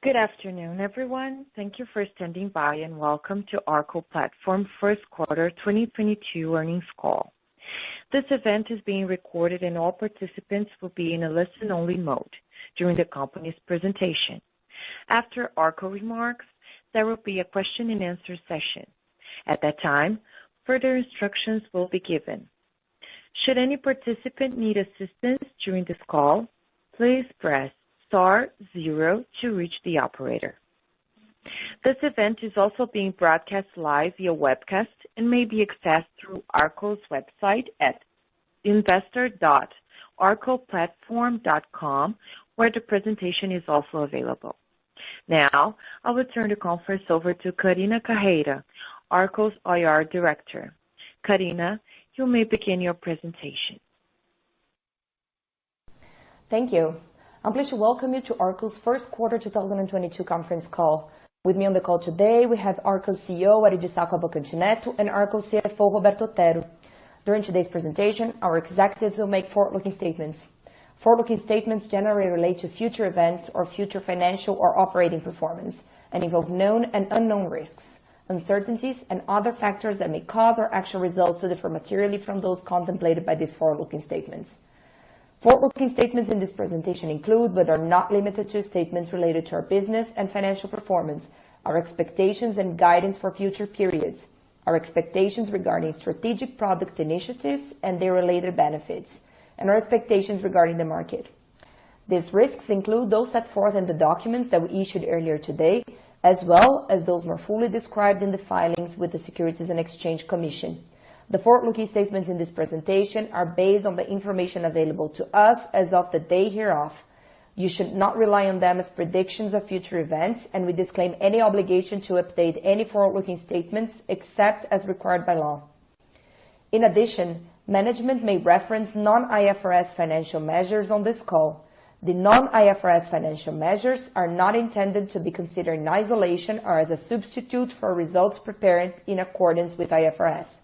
Good afternoon, everyone. Thank you for standing by and welcome to Arco Platform First Quarter 2022 Earnings Call. This event is being recorded and all participants will be in a listen-only mode during the company's presentation. After Arco remarks, there will be a question and answer session. At that time, further instructions will be given. Should any participant need assistance during this call, please press star 0 to reach the operator. This event is also being broadcast live via webcast and may be accessed through Arco's website at investor.arcoplatform.com, where the presentation is also available. Now, I will turn the conference over to Karina Carreira, Arco's IR Director. Karina, you may begin your presentation. Thank you. I'm pleased to welcome you to Arco's first quarter 2022 conference call. With me on the call today, we have Arco's CEO, Aridiçal Cavalcante Neto, and Arco's CFO, Roberto Otero. During today's presentation, our executives will make forward-looking statements. Forward-looking statements generally relate to future events or future financial or operating performance and involve known and unknown risks, uncertainties, and other factors that may cause our actual results to differ materially from those contemplated by these forward-looking statements. Forward-looking statements in this presentation include, but are not limited to, statements related to our business and financial performance, our expectations and guidance for future periods, our expectations regarding strategic product initiatives and their related benefits, and our expectations regarding the market. These risks include those set forth in the documents that we issued earlier today, as well as those more fully described in the filings with the Securities and Exchange Commission. The forward-looking statements in this presentation are based on the information available to us as of the day hereof. You should not rely on them as predictions of future events, and we disclaim any obligation to update any forward-looking statements except as required by law. In addition, management may reference non-IFRS financial measures on this call. The non-IFRS financial measures are not intended to be considered in isolation or as a substitute for results prepared in accordance with IFRS.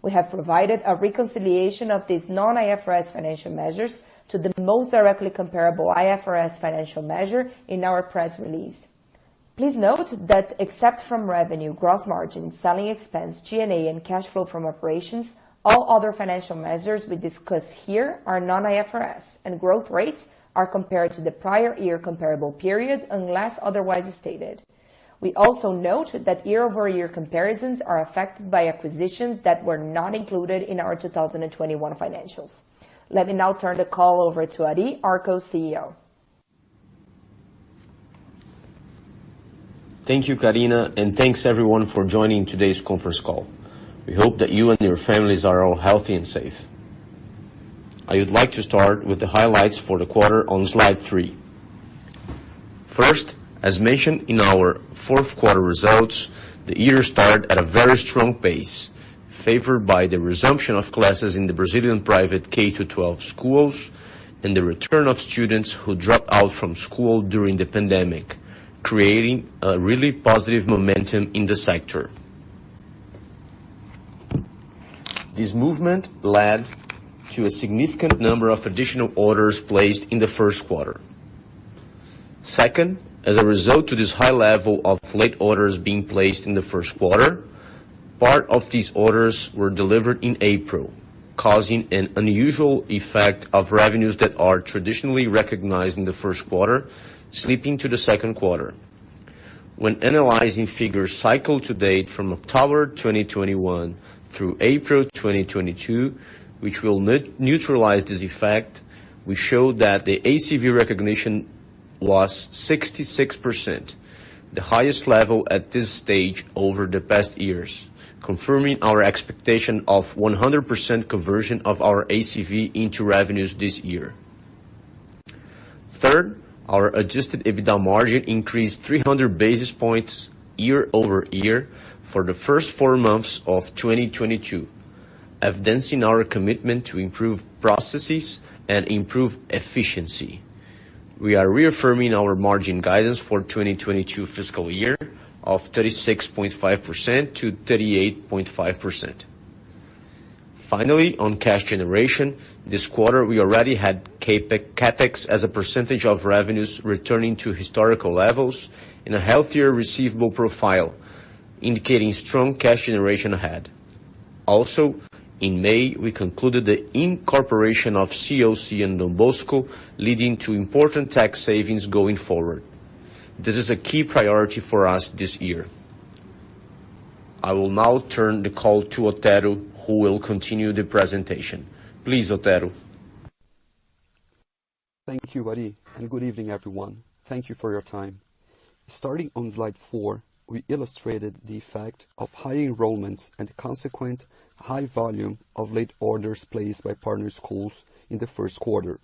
We have provided a reconciliation of these non-IFRS financial measures to the most directly comparable IFRS financial measure in our press release. Please note that except from revenue, gross margin, selling expense, G&A, and cash flow from operations, all other financial measures we discuss here are non-IFRS, and growth rates are compared to the prior year comparable period unless otherwise stated. We also note that year-over-year comparisons are affected by acquisitions that were not included in our 2021 financials. Let me now turn the call over to Ari, Arco's CEO. Thank you, Karina, and thanks everyone for joining today's conference call. We hope that you and your families are all healthy and safe. I would like to start with the highlights for the quarter on slide 3. First, as mentioned in our fourth quarter results, the year started at a very strong pace, favored by the resumption of classes in the Brazilian private K-12 schools and the return of students who dropped out from school during the pandemic, creating a really positive momentum in the sector. This movement led to a significant number of additional orders placed in the first quarter. Second, as a result to this high level of late orders being placed in the first quarter, part of these orders were delivered in April, causing an unusual effect of revenues that are traditionally recognized in the first quarter, slipping to the second quarter. When analyzing figures cycle to date from October 2021 through April 2022, which will neutralize this effect, we show that the ACV recognition was 66%, the highest level at this stage over the past years, confirming our expectation of 100% conversion of our ACV into revenues this year. Third, our adjusted EBITDA margin increased 300 basis points year over year for the first 4 months of 2022, evidencing our commitment to improve processes and improve efficiency. We are reaffirming our margin guidance for 2022 fiscal year of 36.5% to 38.5%. Finally, on cash generation, this quarter we already had Capex as a percentage of revenues returning to historical levels and a healthier receivable profile, indicating strong cash generation ahead. Also, in May, we concluded the incorporation of COC and Don Bosco, leading to important tax savings going forward. This is a key priority for us this year. I will now turn the call to Otero, who will continue the presentation. Please, Otero. Thank you, Ari, and good evening, everyone. Thank you for your time. Starting on slide 4, we illustrated the effect of high enrollments and the consequent high volume of late orders placed by partner schools in the first quarter.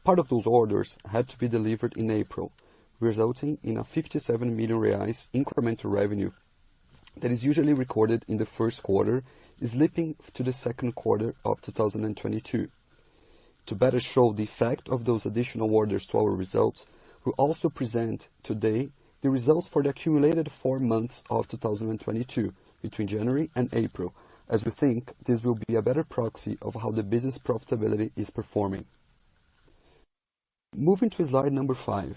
Part of those orders had to be delivered in April, resulting in a 57 million reais incremental revenue that is usually recorded in the first quarter, slipping to the second quarter of 2022. To better show the effect of those additional orders to our results, we also present today the results for the accumulated 4 months of 2022 between January and April, as we think this will be a better proxy of how the business profitability is performing. Moving to slide number 5.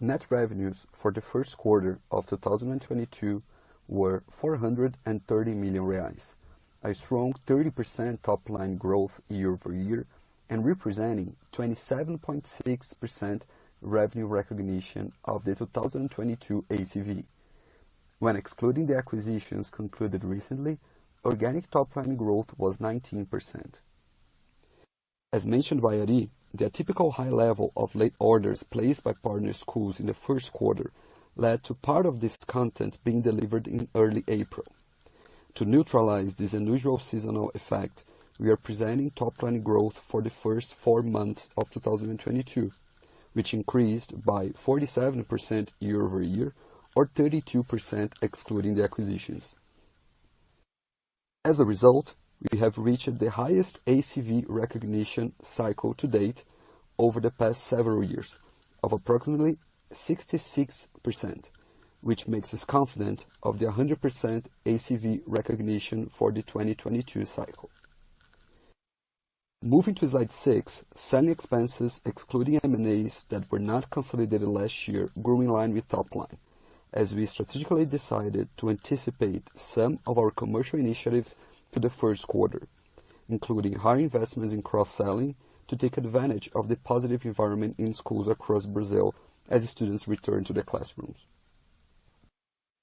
Net revenues for the first quarter of 2022 were 430 million reais, a strong 30% top-line growth year-over-year and representing 27.6% revenue recognition of the 2022 ACV. When excluding the acquisitions concluded recently, organic top-line growth was 19%. As mentioned by Ari, the typical high level of late orders placed by partner schools in the first quarter led to part of this content being delivered in early April. To neutralize this unusual seasonal effect, we are presenting top-line growth for the first 4 months of 2022, which increased by 47% year-over-year or 32% excluding the acquisitions. As a result, we have reached the highest ACV recognition cycle to date over the past several years of approximately 66%, which makes us confident of the 100% ACV recognition for the 2022 cycle. Moving to slide 6, selling expenses excluding M&As that were not consolidated last year grew in line with top line, as we strategically decided to anticipate some of our commercial initiatives to the first quarter, including higher investments in cross-selling to take advantage of the positive environment in schools across Brazil as students return to the classrooms.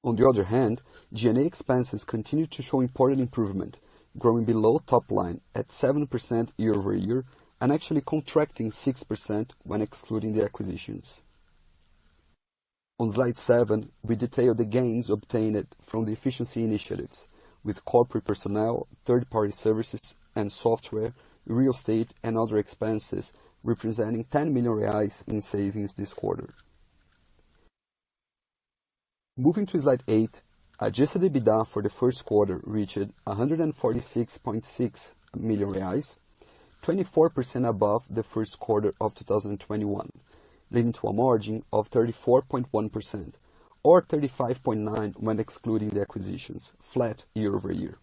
On the other hand, G&A expenses continue to show important improvement, growing below top line at 7% year-over-year and actually contracting 6% when excluding the acquisitions. On slide 7, we detail the gains obtained from the efficiency initiatives, with corporate personnel, third-party services and software, real estate and other expenses representing 10 million reais in savings this quarter. Moving to slide 8, adjusted EBITDA for the first quarter reached 146.6 million reais, 24% above the first quarter of 2021, leading to a margin of 34.1%, or 35.9% when excluding the acquisitions, flat year-over-year.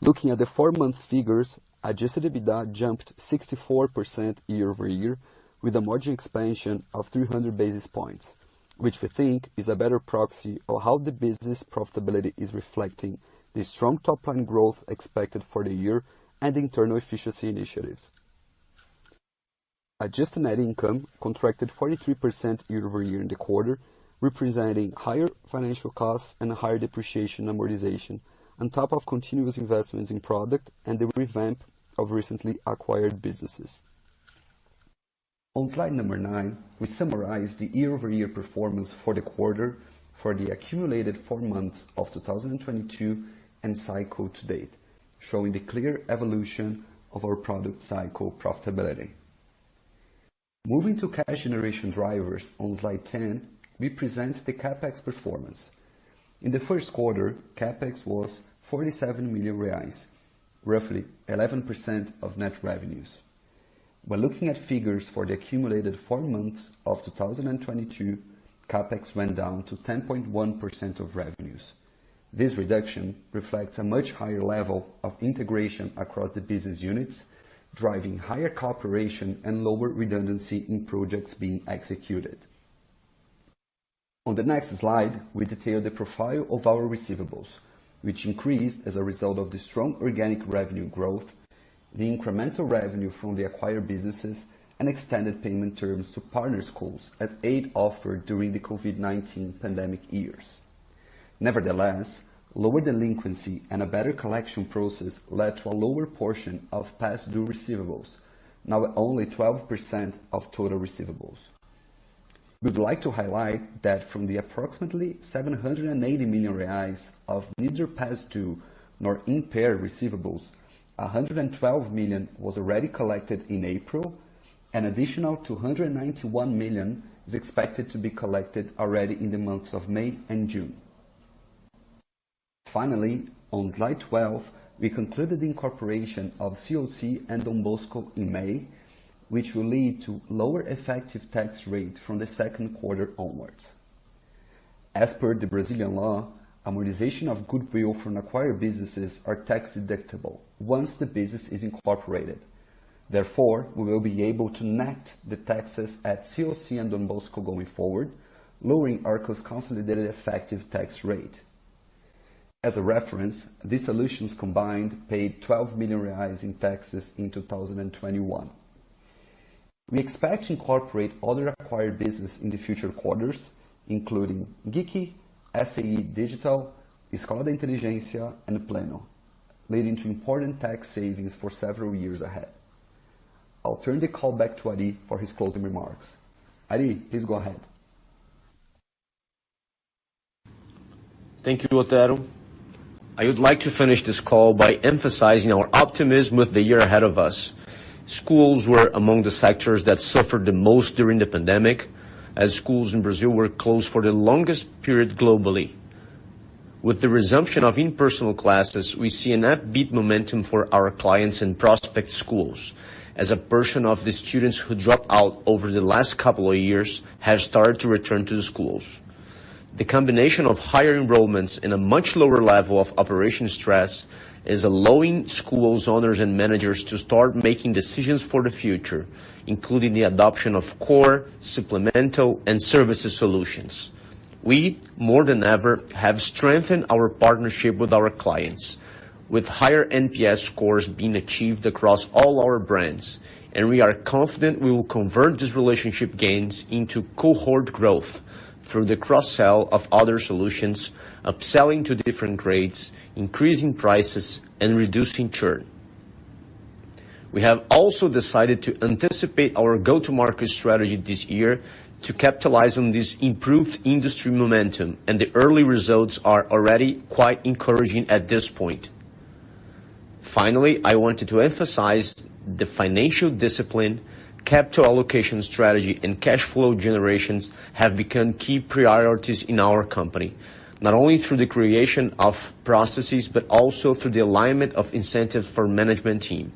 Looking at the 4-month figures, adjusted EBITDA jumped 64% year-over-year with a margin expansion of 300 basis points, which we think is a better proxy of how the business profitability is reflecting the strong top-line growth expected for the year and internal efficiency initiatives. Adjusted net income contracted 43% year-over-year in the quarter, representing higher financial costs and higher depreciation and amortization, on top of continuous investments in product and the revamp of recently acquired businesses. On slide number 9, we summarize the year-over-year performance for the quarter for the accumulated 4 months of 2022 and cycle to date, showing the clear evolution of our product cycle profitability. Moving to cash generation drivers on slide 10, we present the Capex performance. In the first quarter, Capex was 47 million reais, roughly 11% of net revenues. When looking at figures for the accumulated 4 months of 2022, Capex went down to 10.1% of revenues, This reduction reflects a much higher level of integration across the business units, driving higher cooperation and lower redundancy in projects being executed. On the next slide, we detail the profile of our receivables, which increased as a result of the strong organic revenue growth, the incremental revenue from the acquired businesses, and extended payment terms to partner schools as aid offered during the COVID-19 pandemic years. Nevertheless, lower delinquency and a better collection process led to a lower portion of past due receivables, now at only 12% of total receivables. We would like to highlight that from the approximately 780 million reais of neither past due nor impaired receivables, 112 million was already collected in April, an additional 291 million is expected to be collected already in the months of May and June. Finally, on slide 12, we concluded the incorporation of COC and Dom Bosco in May, which will lead to lower effective tax rate from the second quarter onwards. As per the Brazilian law, amortization of goodwill from acquired businesses are tax deductible once the business is incorporated. Therefore, we will be able to net the taxes at COC and Dom Bosco going forward, lowering Arco's consolidated effective tax rate. As a reference, these solutions combined paid 12 million reais in taxes in 2021. We expect to incorporate other acquired business in the future quarters, including Geeky, SAE Digital, Escola da Inteligência, and Pleno, leading to important tax savings for several years ahead. I'll turn the call back to Ari for his closing remarks. Ari, please go ahead. Thank you, Otero. I would like to finish this call by emphasizing our optimism with the year ahead of us. Schools were among the sectors that suffered the most during the pandemic, as schools in Brazil were closed for the longest period globally. With the resumption of in-person classes, we see an upbeat momentum for our clients and prospect schools, as a portion of the students who dropped out over the last couple of years have started to return to the schools. The combination of higher enrollments and a much lower level of operation stress is allowing schools owners and managers to start making decisions for the future, including the adoption of core, supplemental, and services solutions. We, more than ever, have strengthened our partnership with our clients, with higher NPS scores being achieved across all our brands, and we are confident we will convert these relationship gains into cohort growth through the cross-sell of other solutions, upselling to different grades, increasing prices, and reducing churn. We have also decided to anticipate our go-to-market strategy this year to capitalize on this improved industry momentum, and the early results are already quite encouraging at this point. Finally, I wanted to emphasize the financial discipline, capital allocation strategy, and cash flow generations have become key priorities in our company, not only through the creation of processes, but also through the alignment of incentives for management team.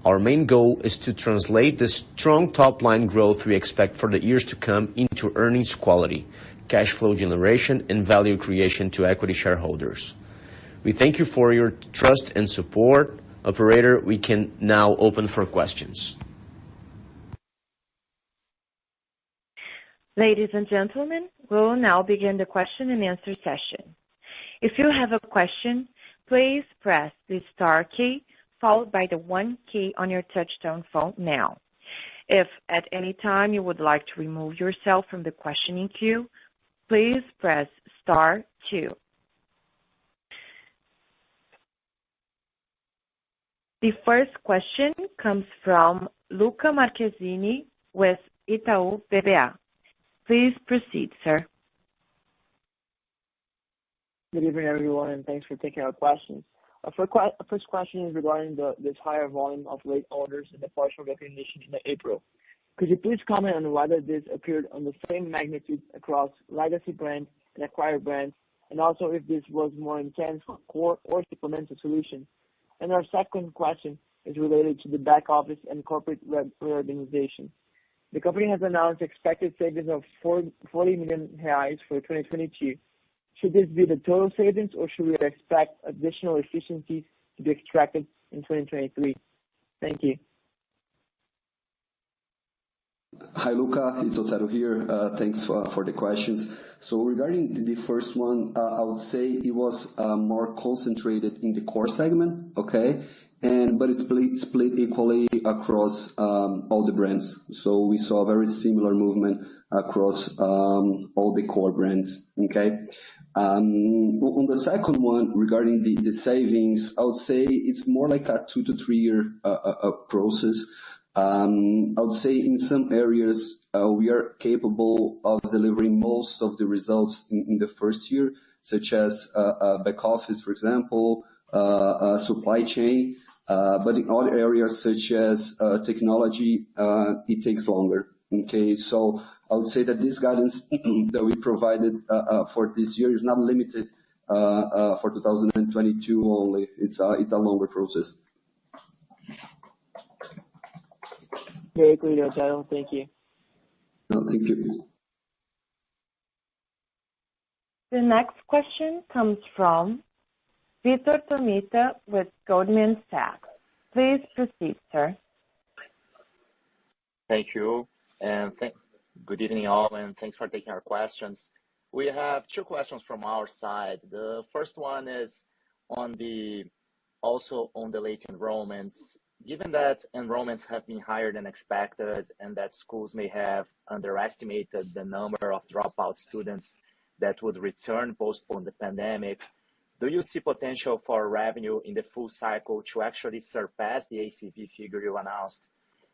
Our main goal is to translate the strong top-line growth we expect for the years to come into earnings quality, cash flow generation, and value creation to equity shareholders. We thank you for your trust and support. Operator, we can now open for questions. Ladies and gentlemen, we will now begin the question and answer session. If you have a question, please press the star key followed by the 1 key on your touchtone phone now. If at any time you would like to remove yourself from the questioning queue, please press star 2. The first question comes from Luca Marquezini with Itaú BBA. Please proceed, sir. Good evening, everyone, and thanks for taking our questions. Our first question is regarding this higher volume of late orders and the partial recognition in April. Could you please comment on whether this appeared on the same magnitude across legacy brands and acquired brands, and also if this was more intense for core or supplemental solutions? And our second question is related to the back office and corporate reorganization. The company has announced expected savings of 40 million reais for 2022. Should this be the total savings, or should we expect additional efficiencies to be extracted in 2023? Thank you. Hi, Luca. It's Otero here. Thanks for the questions. So regarding the first one, I would say it was more concentrated in the core segment, okay? But it's split equally across all the brands. So we saw a very similar movement across all the core brands, okay? On the second one, regarding the savings, I would say it's more like a 2 to 3 year process. I would say in some areas we are capable of delivering most of the results in the first year, such as back office, for example, supply chain. But in other areas such as technology, it takes longer. Okay, so I would say that this guidance that we provided for this year is not limited for 2022 only. It's a longer process. Very clear, Otero. Thank you. No, thank you. The next question comes from Vitor Tomita with Goldman Sachs. Please proceed, sir. Thank you, and good evening all, and thanks for taking our questions. We have two questions from our side. The first one is also on the late enrollments. Given that enrollments have been higher than expected and that schools may have underestimated the number of dropout students that would return post the pandemic, do you see potential for revenue in the full cycle to actually surpass the ACV figure you announced?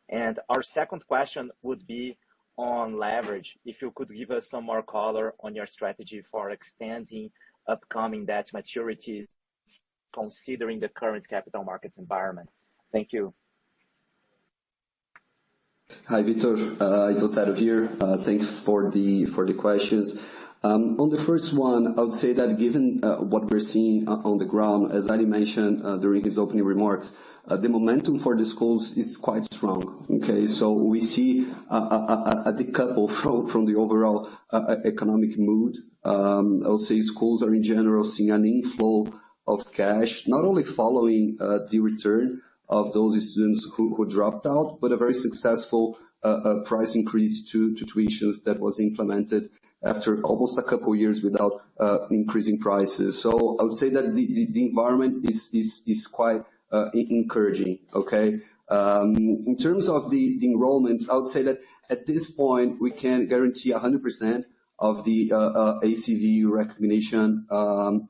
And our second question would be on leverage. If you could give us some more color on your strategy for extending upcoming debt maturities, considering the current capital markets environment. Thank you. Hi, Vitor. It's Otero here. Thanks for the questions. On the first one, I would say that given what we're seeing on the ground, as Ali mentioned during his opening remarks, the momentum for the schools is quite strong. Okay, so we see a decouple from the overall economic mood. I'll say schools are in general seeing an inflow of cash, not only following the return of those students who dropped out, but a very successful price increase to tuitions that was implemented after almost a couple of years without increasing prices. So I would say that the environment is quite encouraging. Okay. In terms of the enrollments, I would say that at this point we can guarantee 100% of the ACV recognition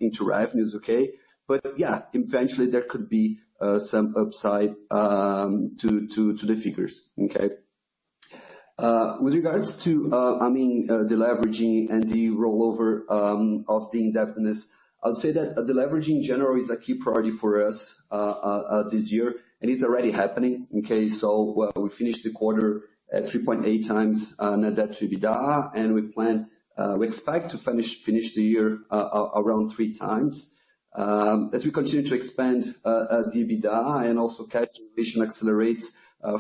into revenues. Okay, but yeah, eventually there could be some upside to the figures. Okay. With regards to the leveraging and the rollover of the indebtedness, I would say that the leveraging in general is a key priority for us this year, and it's already happening. Okay, so we finished the quarter at 3.8 times net debt to EBITDA, and we expect to finish the year around 3 times. As we continue to expand the EBITDA and also cash generation accelerates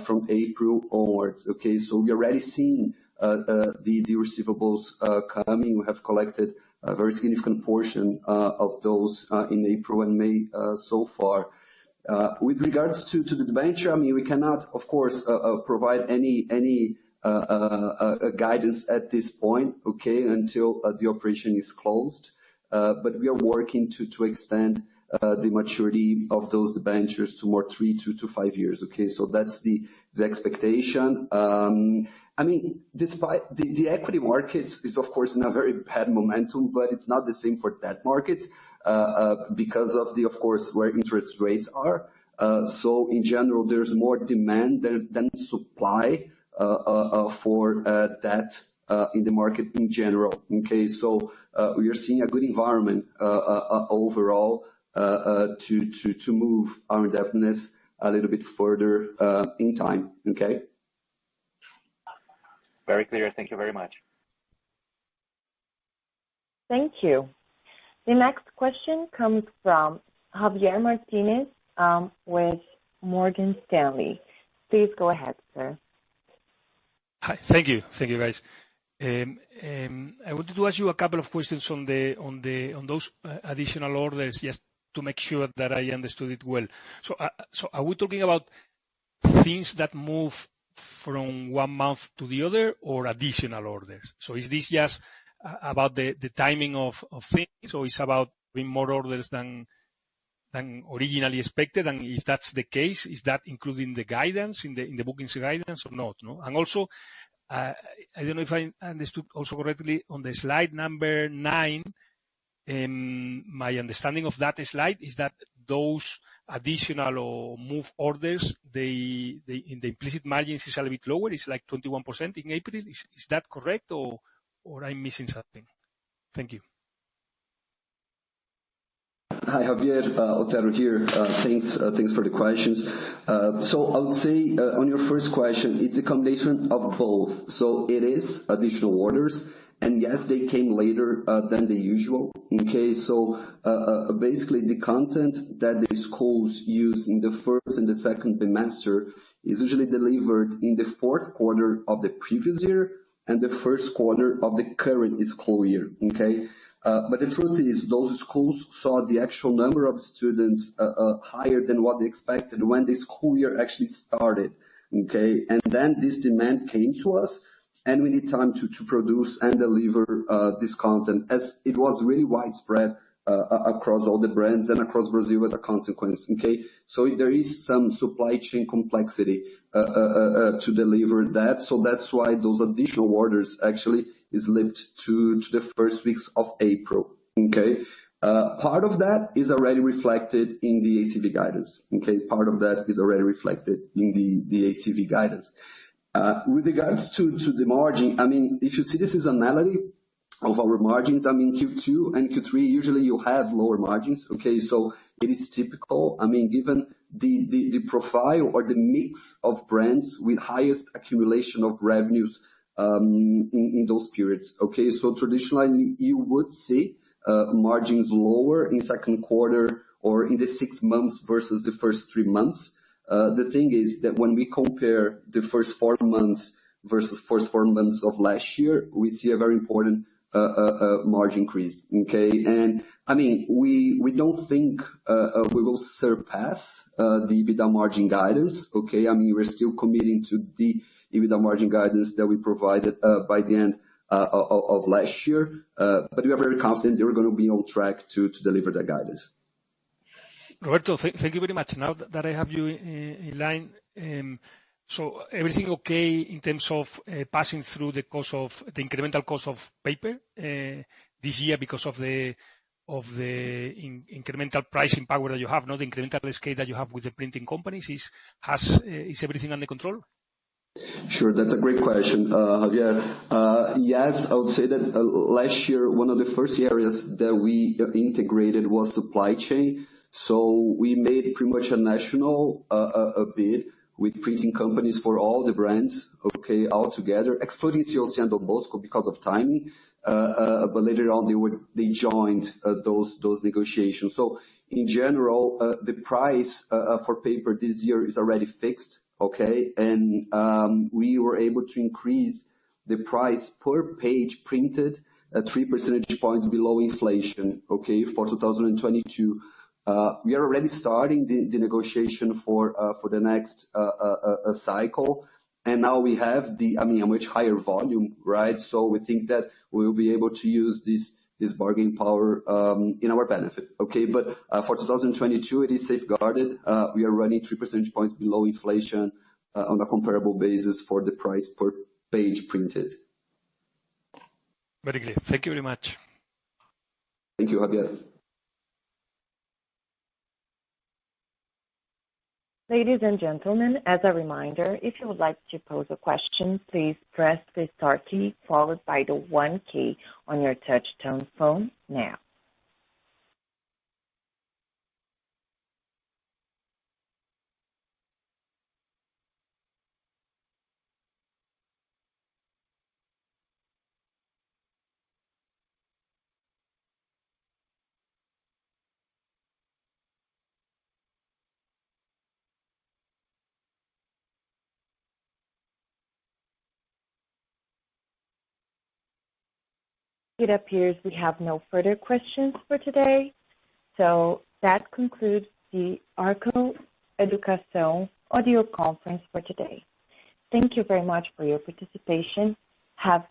from April onwards. Okay, so we're already seeing the receivables coming. We have collected a very significant portion of those in April and May so far. With regards to the debenture, we cannot, of course, provide any guidance at this point, okay, until the operation is closed. But we are working to extend the maturity of those debentures to more 3 to 5 years. Okay, so that's the expectation. Despite the equity markets is of course in a very bad momentum, but it's not the same for that market because of of course where interest rates are. So in general, there's more demand than supply for debt in the market in general. Okay, so we are seeing a good environment overall to move our indebtedness a little bit further in time. Okay. Very clear. Thank you very much. Thank you. The next question comes from Javier Martinez with Morgan Stanley. Please go ahead, sir. Hi. Thank you. Thank you, guys. I wanted to ask you a couple of questions on those additional orders, just to make sure that I understood it well. So are we talking about things that move from one month to the other, or additional orders? So is this just about the timing of things, or is about having more orders than originally expected? And if that's the case, is that including the guidance in the bookings guidance or not? No? And also, I don't know if I understood also correctly on the slide number 9. My understanding of that slide is that those additional or move orders, they in the implicit margins is a little bit lower. It's like 21% in April. Is that correct, or I'm missing something? Thank you. Hi, Javier. Otero here. Thanks for the questions. So I would say on your first question, it's a combination of both. So it is additional orders, and yes, they came later than the usual. Okay, so basically the content that the schools use in the first and the second semester is usually delivered in the fourth quarter of the previous year and the first quarter of the current school year. Okay. But the truth is, those schools saw the actual number of students higher than what they expected when the school year actually started. Okay, and then this demand came to us, and we need time to produce and deliver this content, as it was really widespread across all the brands and across Brazil as a consequence. Okay, so there is some supply chain complexity to deliver that. So that's why those additional orders actually is linked to the first weeks of April. Okay, part of that is already reflected in the ACV guidance. Okay, part of that is already reflected in the ACV guidance. With regards to the margin, I mean, if you see the seasonality of our margins, I mean, Q2 and Q3, usually you have lower margins. Okay, so it is typical. I mean, given the profile or the mix of brands with highest accumulation of revenues in those periods. Okay, so traditionally you would see margins lower in second quarter or in the 6 months versus the first 3 months. The thing is that when we compare the first 4 months versus first 4 months of last year, we see a very important margin increase. Okay, and I mean, we don't think we will surpass the EBITDA margin guidance. Okay, I mean, we're still committing to the EBITDA margin guidance that we provided by the end of last year, but we are very confident that we're going to be on track to deliver that guidance. Roberto, thank you very much. Now that I have you in line, so everything okay in terms of passing through the incremental cost of paper this year because of the incremental pricing power that you have, not the incremental scale that you have with the printing companies? Is everything under control? Sure, that's a great question, Javier. Yes, I would say that last year, one of the first areas that we integrated was supply chain. So we made pretty much a national bid with printing companies for all the brands, okay, all together, excluding COC and Don Bosco because of timing. But later on, they joined those negotiations. So in general, the price for paper this year is already fixed. Okay, and we were able to increase the price per page printed at 3 percentage points below inflation. Okay, for 2022, we are already starting the negotiation for the next cycle, and now we have a much higher volume, right? So we think that we will be able to use this bargaining power in our benefit. Okay, but for 2022, it is safeguarded. We are running 3 percentage points below inflation on a comparable basis for the price per page printed. Very clear. Thank you very much. Thank you, Javier. Ladies and gentlemen, as a reminder, if you would like to pose a question, please press the star key followed by the 1 key on your touch-tone phone now. It appears we have no further questions for today. So that concludes the Arco Educação audio conference for today. Thank you very much for your participation. Have